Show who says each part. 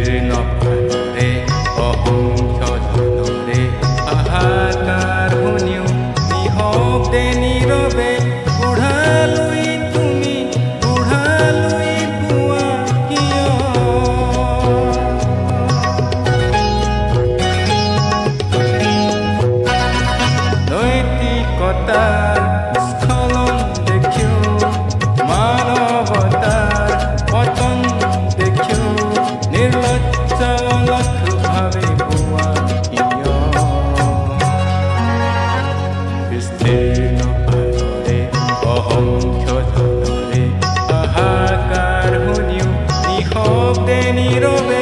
Speaker 1: বিস্তীৰ্ণ পানৰে অসংখ্য ধনৰে হাহাকাৰ শুনিও নিশব্দে নীৰৱে বুঢ়ালৈ তুমি বুঢ়ালৈ পোৱা কিয় নৈতিকতাৰ স্খলন দেখিও মানৱতাৰ পতন দেখিও নিৰ্লজ্জ অলক্ষভাৱে পোৱা কিয় বিস্তীৰ্ণ পানৰে অসংখ্য ধনৰে হাহাকাৰ শুনিও নিশব্দে নীৰৱে